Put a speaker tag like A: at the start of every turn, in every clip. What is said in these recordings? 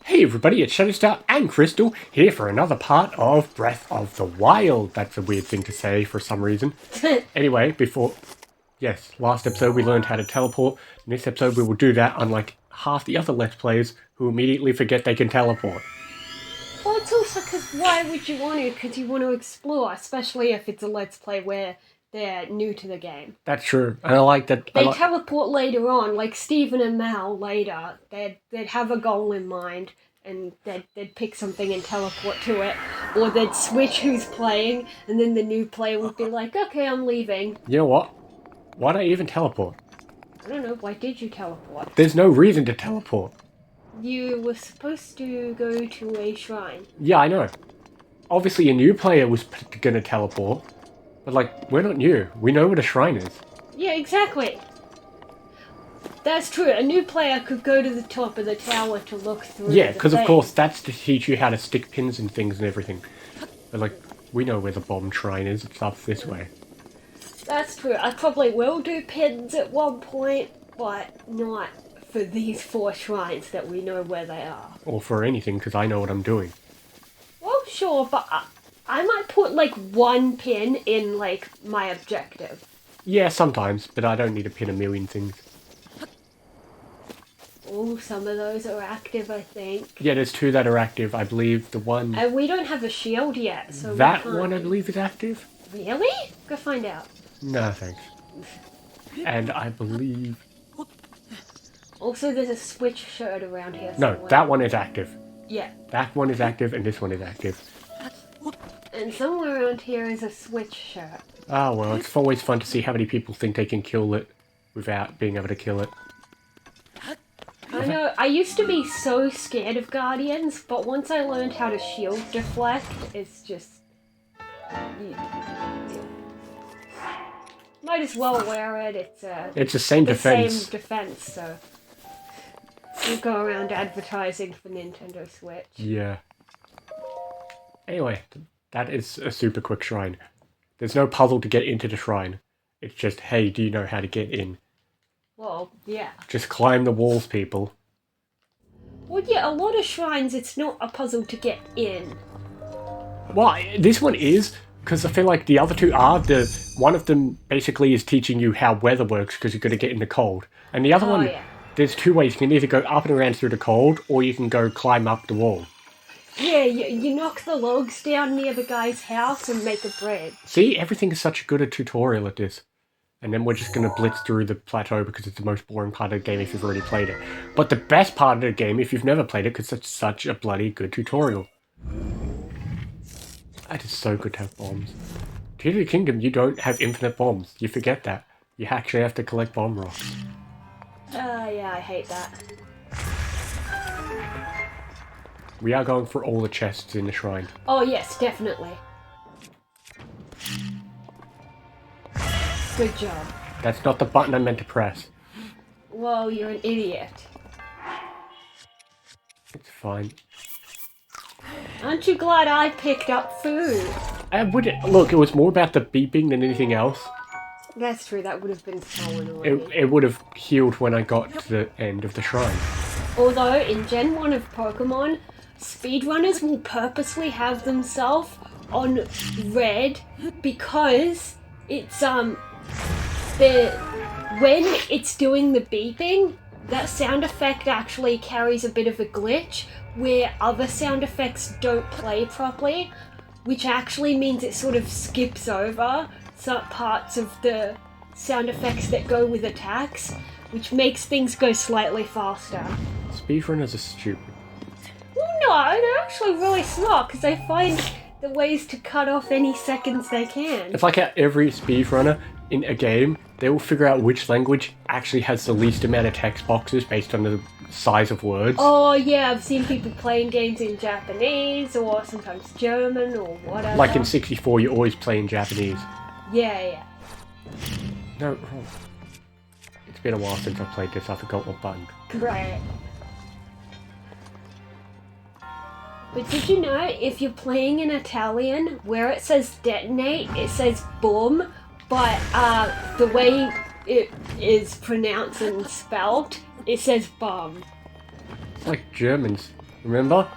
A: Hey everybody, it's Shutterstar and Crystal here for another part of Breath of the Wild. That's a weird thing to say for some reason. Anyway, last episode we learned how to teleport. In this episode we will do that, unlike half the other Let's Players who immediately forget they can teleport.
B: Well, it's also because why would you want to? Because you want to explore, especially if it's a Let's Play where they're new to the game.
A: That's true, and I like that.
B: They teleport later on, like Stephen and Mal later. They'd have a goal in mind, and they'd pick something and teleport to it. Or they'd switch who's playing, and then the new player would be like, okay, I'm leaving.
A: You know what? Why'd I even teleport?
B: I don't know, why did you teleport?
A: There's no reason to teleport.
B: You were supposed to go to a shrine.
A: Yeah, I know. Obviously a new player was gonna teleport. But, like, we're not new. We know what a shrine is.
B: Yeah, exactly. That's true. A new player could go to the top of the tower to look through.
A: Yeah, because of course that's to teach you how to stick pins and things and everything. But, like, we know where the bomb shrine is. It's up this way.
B: That's true. I probably will do pins at one point, but not for these 4 shrines that we know where they are.
A: Or for anything, because I know what I'm doing.
B: Well, sure, but I might put, like, 1 pin in, like, my objective.
A: Yeah, sometimes, but I don't need to pin a million things.
B: Oh, some of those are active, I think.
A: Yeah, there's 2 that are active. I believe the one...
B: And we don't have a shield yet, so
A: that one, I believe, is active?
B: Really? Go find out.
A: No, thanks. And I believe...
B: Also, there's a switch shirt around here
A: somewhere. No, that one is active.
B: Yeah.
A: That one is active, and this one is active.
B: And somewhere around here is a switch shirt.
A: Ah, well, it's always fun to see how many people think they can kill it without being able to kill it.
B: I know, I used to be so scared of Guardians, but once I learned how to shield deflect, it's just... Might as well wear it,
A: it's the same defense.
B: Same defense, so... We'll go around advertising for Nintendo Switch.
A: Yeah. Anyway, that is a super quick shrine. There's no puzzle to get into the shrine. It's just, hey, do you know how to get in?
B: Well, yeah.
A: Just climb the walls, people.
B: Well, yeah, a lot of shrines, it's not a puzzle to get in.
A: Well, this one is, because I feel like the other 2 are. One of them basically is teaching you how weather works, because you're going to get in the cold. And the other one,
B: yeah.
A: There's 2 ways. You can either go up and around through the cold, or you can go climb up the wall.
B: Yeah, you knock the logs down near the guy's house and make a bridge.
A: See, everything is such a good tutorial at this. And then we're just going to blitz through the plateau because it's the most boring part of the game if you've already played it. But the best part of the game if you've never played it, because it's such a bloody good tutorial. That is so good to have bombs. Tears of the Kingdom, you don't have infinite bombs. You forget that. You actually have to collect bomb rocks.
B: Yeah, I hate that.
A: We are going for all the chests in the shrine.
B: Oh yes, definitely. Good job.
A: That's not the button I meant to press.
B: Well, you're an idiot.
A: It's fine.
B: Aren't you glad I picked up food?
A: Look, it was more about the beeping than anything else.
B: That's true, that would have been so annoying.
A: It would have healed when I got to the end of the shrine.
B: Although, in Gen 1 of Pokemon, speedrunners will purposely have themselves on red because it's, when it's doing the beeping, that sound effect actually carries a bit of a glitch where other sound effects don't play properly, which actually means it sort of skips over some parts of the sound effects that go with attacks, which makes things go slightly faster.
A: Speedrunners are stupid.
B: Well, no, they're actually really smart because they find the ways to cut off any seconds they can.
A: It's like how every speedrunner in a game, they will figure out which language actually has the least amount of text boxes based on the size of words.
B: Oh yeah, I've seen people playing games in Japanese or sometimes German or whatever.
A: Like in 64, you always play in Japanese.
B: Yeah.
A: No, wrong. It's been a while since I played this, I forgot what button.
B: Great. But did you know, if you're playing in Italian, where it says detonate, it says boom, but the way it is pronounced and spelled, it says bomb.
A: It's like Germans. Remember?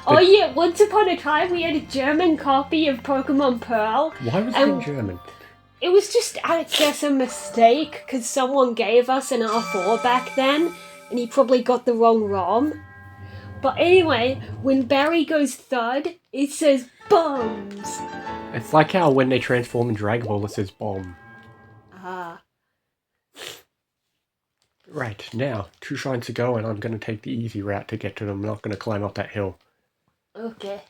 B: Oh yeah, once upon a time we had a German copy of Pokemon Pearl.
A: Why was it in German?
B: It was just, I guess, a mistake, because someone gave us an R4 back then, and he probably got the wrong ROM. But anyway, when Barry goes thud, it says bombs.
A: It's like how when they transform in Dragon Ball, it says bomb.
B: Ah.
A: Right, now, 2 shrines to go, and I'm going to take the easy route to get to them. I'm not going to climb up that hill.
B: Okay.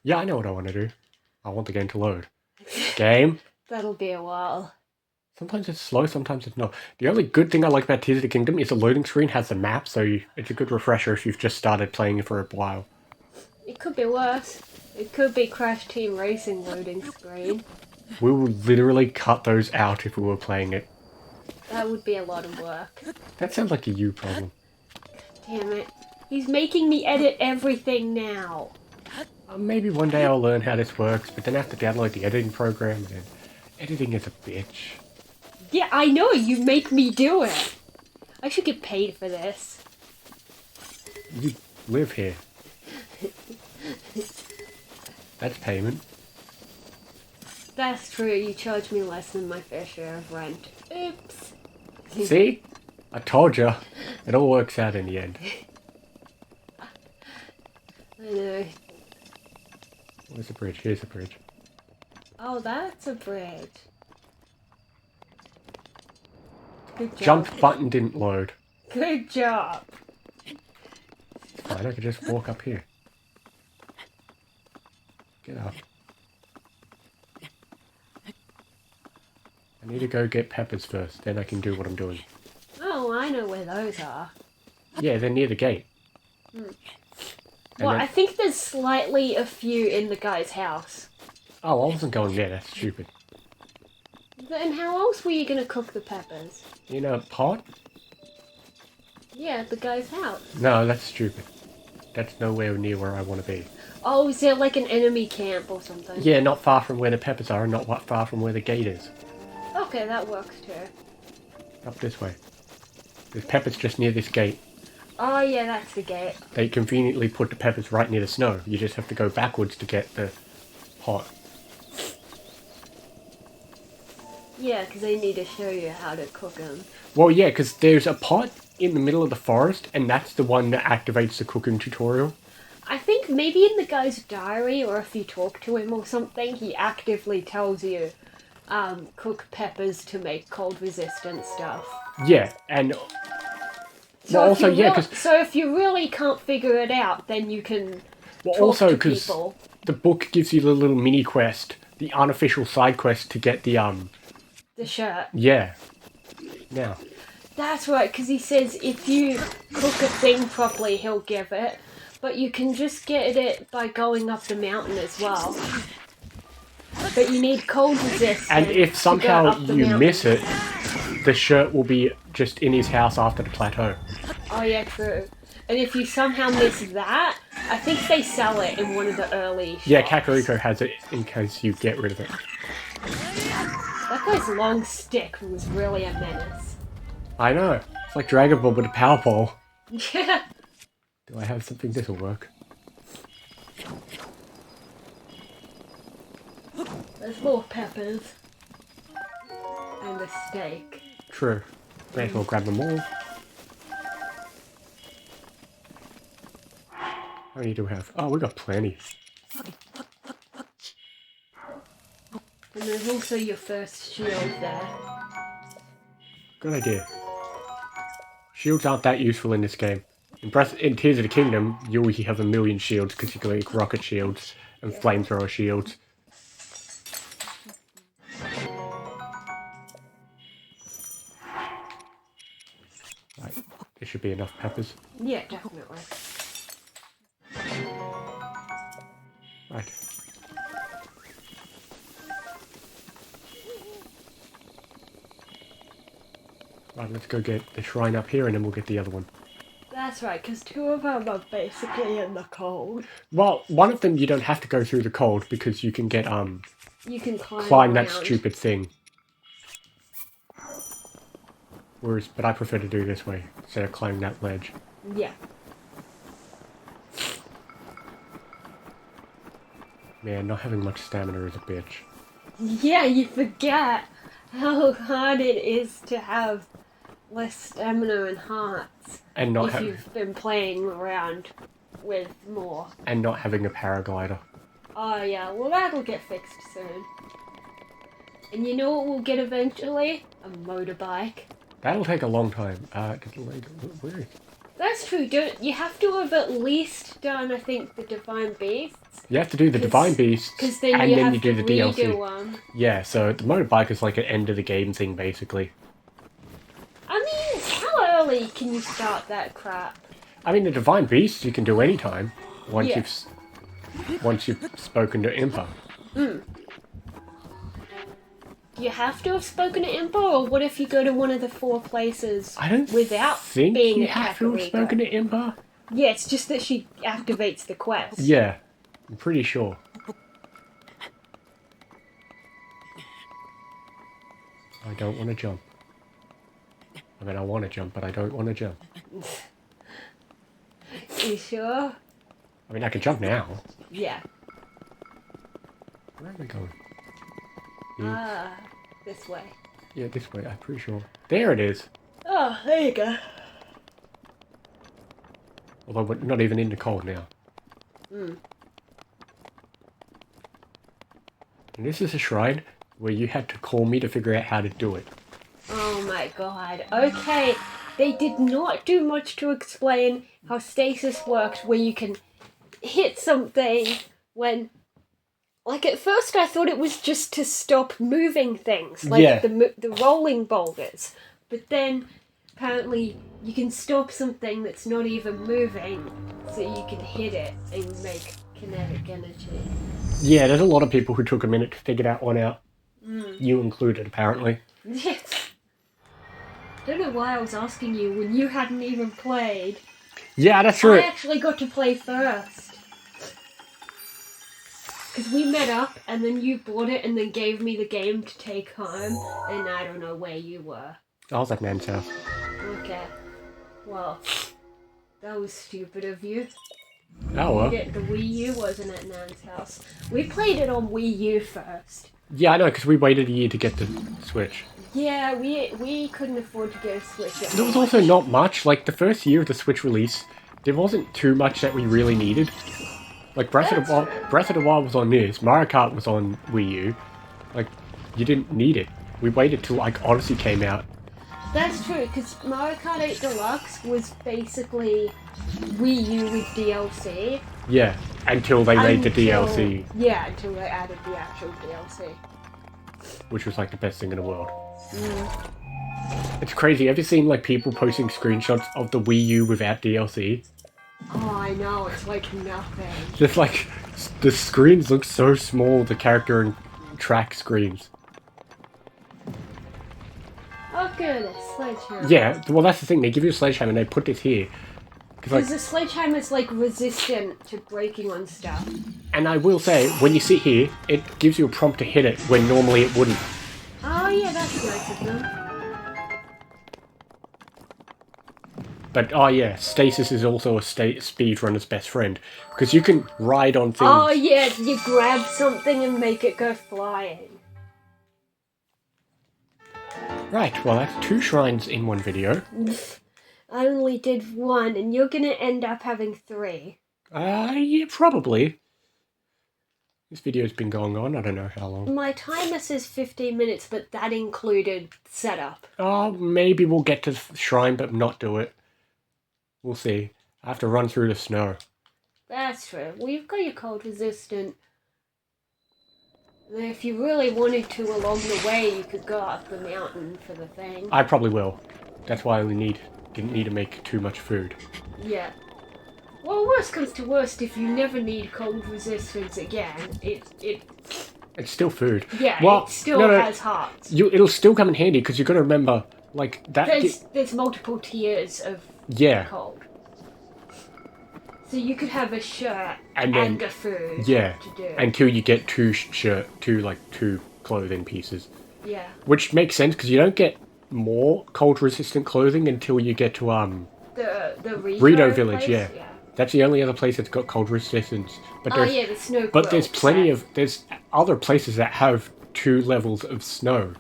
A: Yeah, I know what I want to do. I want the game to load. Game?
B: That'll be a while.
A: Sometimes it's slow, sometimes it's not. The only good thing I like about Tears of the Kingdom is the loading screen has the map, so it's a good refresher if you've just started playing it for a while.
B: It could be worse. It could be Crash Team Racing loading screen.
A: We would literally cut those out if we were playing it.
B: That would be a lot of work.
A: That sounds like a you problem.
B: Damn it. He's making me edit everything now.
A: Maybe one day I'll learn how this works, but then I have to download the editing program, and editing is a bitch.
B: Yeah, I know, you make me do it. I should get paid for this.
A: You live here. That's payment.
B: That's true, you charge me less than my fair share of rent. Oops.
A: See? I told you. It all works out in the end.
B: I know.
A: Where's the bridge? Here's the bridge.
B: Oh, that's a bridge. Good job.
A: Jump button didn't load.
B: Good job.
A: It's fine, I could just walk up here. Get up. I need to go get peppers first, then I can do what I'm doing.
B: Oh, I know where those are.
A: Yeah, they're near the gate.
B: Well, I think there's slightly a few in the guy's house.
A: Oh, I wasn't going there, that's stupid.
B: Then how else were you gonna cook the peppers?
A: In a pot?
B: Yeah, at the guy's house.
A: No, that's stupid. That's nowhere near where I want to be.
B: Oh, is there like an enemy camp or something?
A: Yeah, not far from where the peppers are, and not far from where the gate is.
B: Okay, that works too.
A: Up this way. There's peppers just near this gate.
B: Oh yeah, that's the gate.
A: They conveniently put the peppers right near the snow. You just have to go backwards to get the pot.
B: Yeah, because they need to show you how to cook them.
A: Well, yeah, because there's a pot in the middle of the forest, and that's the one that activates the cooking tutorial.
B: I think maybe in the guy's diary, or if you talk to him or something, he actively tells you, cook peppers to make cold resistant stuff.
A: Yeah, and...
B: So
A: well, also, yeah, because...
B: So if you really can't figure it out, then you can
A: Well,
B: talk
A: also,
B: to
A: because
B: people.
A: the book gives you the little mini quest, the unofficial side quest to get the,
B: The shirt.
A: Yeah. Now.
B: That's right, because he says if you cook a thing properly, he'll give it. But you can just get it by going up the mountain as well. But you need cold resistance.
A: And if somehow you miss it, the shirt will be just in his house after the plateau.
B: Oh yeah, true. And if you somehow miss that, I think they sell it in one of the early shops.
A: Yeah, Kakariko has it in case you get rid of it.
B: That guy's long stick was really a menace.
A: I know. It's like Dragon Ball with a power pole.
B: Yeah.
A: Do I have something that'll work?
B: There's more peppers. And a steak.
A: True. May as well grab them all. How many do we have? Oh, we got plenty.
B: And there's also your first shield there.
A: Good idea. Shields aren't that useful in this game. In Tears of the Kingdom, you always have a million shields because you can make rocket shields and flamethrower shields. Right, there should be enough peppers.
B: Yeah, definitely.
A: Right. Right, let's go get the shrine up here and then we'll get the other one.
B: That's right, because two of them are basically in the cold.
A: Well, one of them you don't have to go through the cold because you can get,
B: You can
A: climb that
B: around.
A: stupid thing. But I prefer to do this way instead of climbing that ledge.
B: Yeah.
A: Man, not having much stamina is a bitch.
B: Yeah, you forget how hard it is to have less stamina and hearts
A: And not
B: if you've been playing around with more.
A: and not having a paraglider.
B: Oh yeah, well that'll get fixed soon. And you know what we'll get eventually? A motorbike.
A: That'll take a long time. Where is it?
B: That's true. You have to have at least done, I think, the Divine Beasts.
A: You have to do the Divine Beasts,
B: Because then
A: and
B: you
A: then
B: have
A: you do
B: to
A: the
B: redo
A: DLC.
B: them.
A: Yeah, so the motorbike is like an end of the game thing, basically.
B: I mean, how early can you start that crap?
A: I mean, the Divine Beasts you can do anytime once
B: Yeah.
A: you've spoken to Impa.
B: Do you have to have spoken to Impa, or what if you go to one of the 4 places
A: I don't
B: without
A: think
B: being
A: you
B: a
A: have to have
B: Kakariko?
A: spoken to Impa.
B: Yeah, it's just that she activates the quest.
A: Yeah, I'm pretty sure. I don't want to jump. I mean, I want to jump, but I don't want to jump.
B: You sure?
A: I mean, I can jump now.
B: Yeah.
A: Where are we going?
B: This way.
A: Yeah, this way, I'm pretty sure. There it is.
B: Oh, there you go.
A: Although we're not even in the cold now. And this is a shrine where you had to call me to figure out how to do it.
B: Oh my god. Okay, they did not do much to explain how stasis worked, where you can hit something when... Like, at first I thought it was just to stop moving things, like
A: Yeah.
B: the rolling boulders. But then, apparently, you can stop something that's not even moving, so you can hit it and make kinetic energy.
A: Yeah, there's a lot of people who took a minute to figure that one out. You included, apparently.
B: Yes. Don't know why I was asking you when you hadn't even played.
A: Yeah, that's true.
B: I actually got to play first. Because we met up, and then you bought it, and then gave me the game to take home, and I don't know where you were.
A: I was at Nan's house.
B: Okay. Well, that was stupid of you.
A: Oh, well.
B: The Wii U wasn't at Nan's house. We played it on Wii U first.
A: Yeah, I know, because we waited a year to get the Switch.
B: Yeah, we couldn't afford to get a Switch at
A: There was also not much. Like, the first year of the Switch release, there wasn't too much that we really needed. Like, Breath of the Wild was on this, Mario Kart was on Wii U. Like, you didn't need it. We waited till, like, Odyssey came out.
B: That's true, because Mario Kart 8 Deluxe was basically Wii U with DLC.
A: Yeah, until they made the
B: Until-
A: DLC,
B: Yeah, until they added the actual DLC.
A: which was, like, the best thing in the world. It's crazy. Have you seen, like, people posting screenshots of the Wii U without DLC?
B: Oh, I know, it's like nothing.
A: Just, like, the screens look so small, the character and track screens.
B: Oh, good, a sledgehammer.
A: Yeah, well, that's the thing. They give you a sledgehammer and they put this here.
B: Because
A: Like,
B: the sledgehammer's like resistant to breaking on stuff.
A: and I will say, when you sit here, it gives you a prompt to hit it when normally it wouldn't.
B: Oh yeah, that's nice of them.
A: But, oh yeah, stasis is also a speedrunner's best friend. Because you can ride on things.
B: Oh yeah, you grab something and make it go flying.
A: Right, well, that's 2 shrines in one video.
B: I only did 1, and you're gonna end up having 3.
A: Yeah, probably. This video's been going on, I don't know how long.
B: My timer says 15 minutes, but that included setup.
A: Oh, maybe we'll get to the shrine but not do it. We'll see. I have to run through the snow.
B: That's true. Well, you've got your cold resistant. And if you really wanted to along the way, you could go up the mountain for the thing.
A: I probably will. That's why we didn't need to make too much food.
B: Yeah. Well, worst comes to worst, if you never need cold resistance again,
A: It's still food.
B: yeah,
A: Well,
B: it still
A: no,
B: has hearts.
A: It'll still come in handy because you've got to remember, like that.
B: There's multiple tiers of
A: Yeah,
B: cold. So you could have a shirt
A: And
B: and,
A: then-
B: a food
A: yeah.
B: to do.
A: Until you get two clothing pieces,
B: yeah.
A: which makes sense because you don't get more cold resistant clothing until you get to
B: The
A: Rito Village,
B: place?
A: yeah. That's the only other place that's got cold resistance. But
B: Oh yeah, the snow.
A: but there's
B: quilts,
A: plenty
B: yeah.
A: of there's other places that have 2 levels of snow,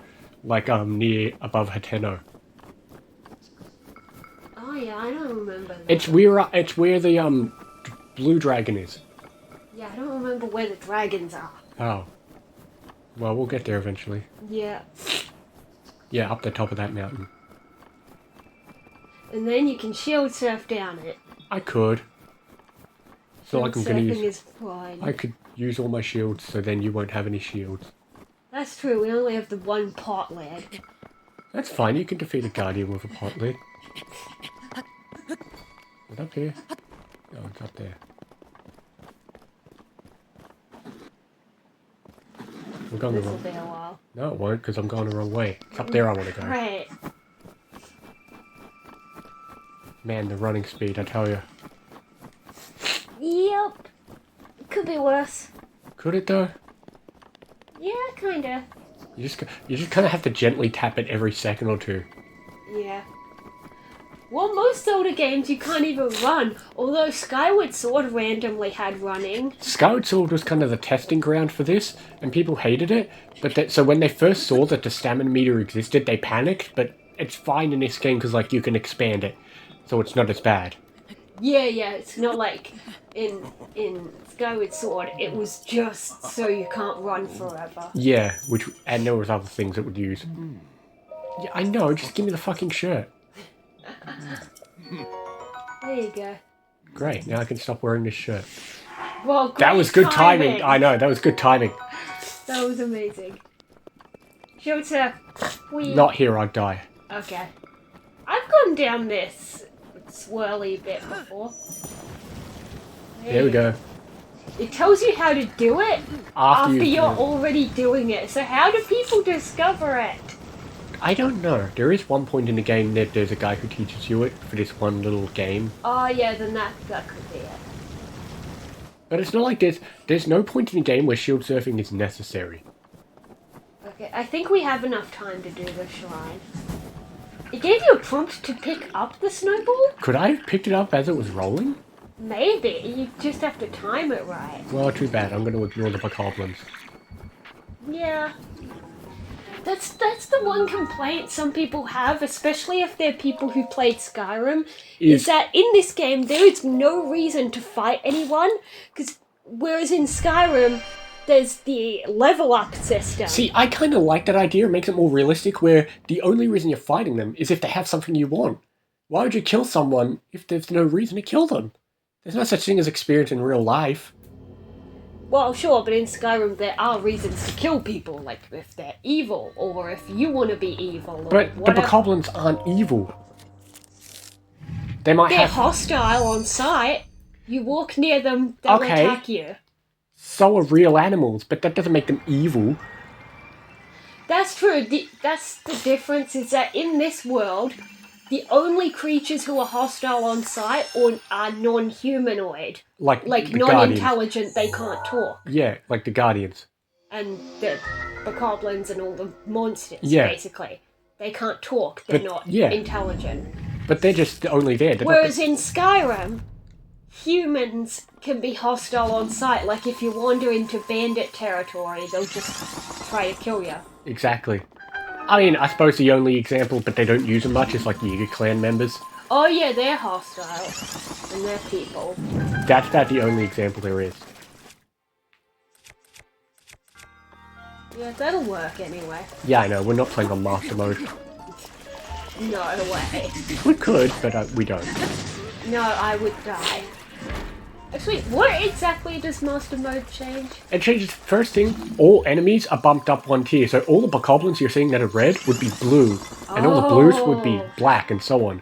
A: like near above Hateno.
B: Oh yeah, I don't remember that.
A: It's where the blue dragon is.
B: Yeah, I don't remember where the dragons are.
A: Oh. Well, we'll get there eventually.
B: Yeah.
A: Yeah, up the top of that mountain.
B: And then you can shield surf down it.
A: I could. So like I'm gonna
B: Surfing
A: use.
B: is fine.
A: I could use all my shields, so then you won't have any shields.
B: That's true. We only have the one pot lid.
A: That's fine. You can defeat a guardian with a pot lid. Is it up here? Oh, it's up there. We're going the
B: This will
A: wrong.
B: be a while.
A: No, it won't, because I'm going the wrong way. It's up there I want to go.
B: Right.
A: Man, the running speed, I tell you.
B: Yep. Could be worse.
A: Could it though?
B: Yeah, kinda.
A: You just kind of have to gently tap it every second or two.
B: Yeah. Well, most Zelda games you can't even run, although Skyward Sword randomly had running.
A: Skyward Sword was kind of the testing ground for this, and people hated it. So when they first saw that the stamina meter existed, they panicked. But it's fine in this game because like you can expand it, so it's not as bad.
B: Yeah, it's not like in Skyward Sword, it was just so you can't run forever.
A: Yeah, and there was other things it would use. Yeah, I know. Just give me the fucking shirt.
B: There you go.
A: Great. Now I can stop wearing this shirt.
B: Well,
A: That was good timing. I know. That was good timing.
B: That was amazing. Shield surf. Whee.
A: Not here. I'd die.
B: Okay. I've gone down this swirly bit before.
A: There we go.
B: It tells you how to do it after
A: you-
B: you're already doing it. So how do people discover it?
A: I don't know. There is one point in the game that there's a guy who teaches you it for this one little game.
B: Oh yeah, then that could be it.
A: But it's not like there's no point in the game where shield surfing is necessary.
B: Okay, I think we have enough time to do the shrine. It gave you a prompt to pick up the snowball?
A: Could I have picked it up as it was rolling?
B: Maybe. You just have to time it right.
A: Well, too bad. I'm going to ignore the bokoblins.
B: Yeah. That's the one complaint some people have, especially if they're people who played Skyrim, is that in this game there is no reason to fight anyone, because whereas in Skyrim there's the level up system.
A: See, I kind of like that idea. It makes it more realistic where the only reason you're fighting them is if they have something you want. Why would you kill someone if there's no reason to kill them? There's no such thing as experience in real life.
B: Well, sure, but in Skyrim there are reasons to kill people, like if they're evil, or if you want to be evil, or
A: But the
B: whatever.
A: bokoblins aren't evil. They might
B: They're
A: have...
B: hostile on sight. You walk near them, they'll
A: Okay.
B: attack you.
A: So are real animals, but that doesn't make them evil.
B: That's true. That's the difference, is that in this world, the only creatures who are hostile on sight are non-humanoid.
A: Like the Guardians.
B: Non-intelligent, they can't talk.
A: Yeah, like the Guardians.
B: And the bokoblins and all the monsters,
A: Yeah.
B: basically. They can't talk, they're
A: But,
B: not
A: yeah.
B: intelligent.
A: But they're just only there. They're not
B: Whereas in Skyrim, humans can be hostile on sight. Like if you wander into bandit territory, they'll just try to kill you.
A: Exactly. I mean, I suppose the only example, but they don't use them much, is like Yiga clan members.
B: Oh yeah, they're hostile. And they're people.
A: That's about the only example there is.
B: Yeah, that'll work anyway.
A: Yeah, I know, we're not playing on Master Mode.
B: No way.
A: We could, but we don't.
B: No, I would die. Actually, what exactly does Master Mode change?
A: It changes, first thing, all enemies are bumped up one tier, so all the bokoblins you're seeing that are red would be blue, and all the blues would be black, and so on.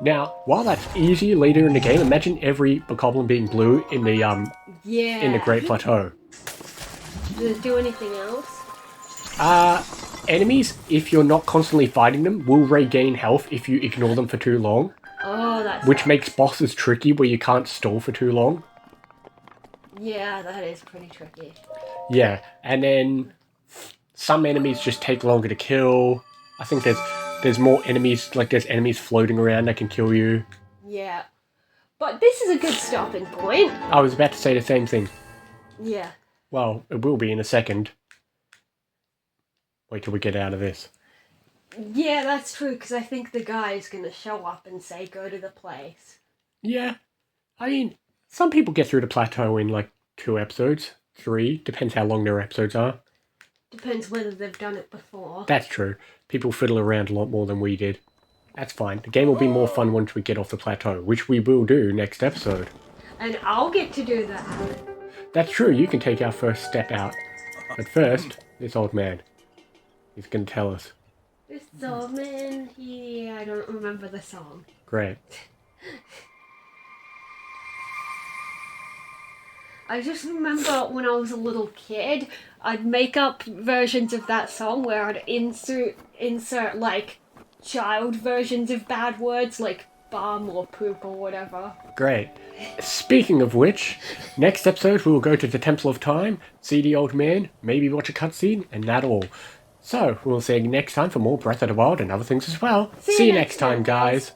A: Now, while that's easy later in the game, imagine every bokoblin being blue in the Great Plateau.
B: Does it do anything else?
A: Enemies, if you're not constantly fighting them, will regain health if you ignore them for too long.
B: Oh, that's...
A: Which makes bosses tricky where you can't stall for too long.
B: Yeah, that is pretty tricky.
A: Yeah, and then some enemies just take longer to kill. I think there's more enemies, like there's enemies floating around that can kill you.
B: Yeah. But this is a good stopping point.
A: I was about to say the same thing.
B: Yeah.
A: Well, it will be in a second. Wait till we get out of this.
B: Yeah, that's true, because I think the guy is going to show up and say, go to the place.
A: Yeah. I mean, some people get through the plateau in like 2 episodes, 3, depends how long their episodes are.
B: Depends whether they've done it before.
A: That's true. People fiddle around a lot more than we did. That's fine. The game will be more fun once we get off the plateau, which we will do next episode.
B: And I'll get to do that.
A: That's true, you can take our first step out. But first, this old man. He's going to tell us.
B: This old man, I don't remember the song.
A: Great.
B: I just remember when I was a little kid, I'd make up versions of that song where I'd insert like child versions of bad words like bum or poop or whatever.
A: Great. Speaking of which, next episode we will go to the Temple of Time, see the old man, maybe watch a cutscene, and that all. So, we'll see you next time for more Breath of the Wild and other things as well. See you next time, guys.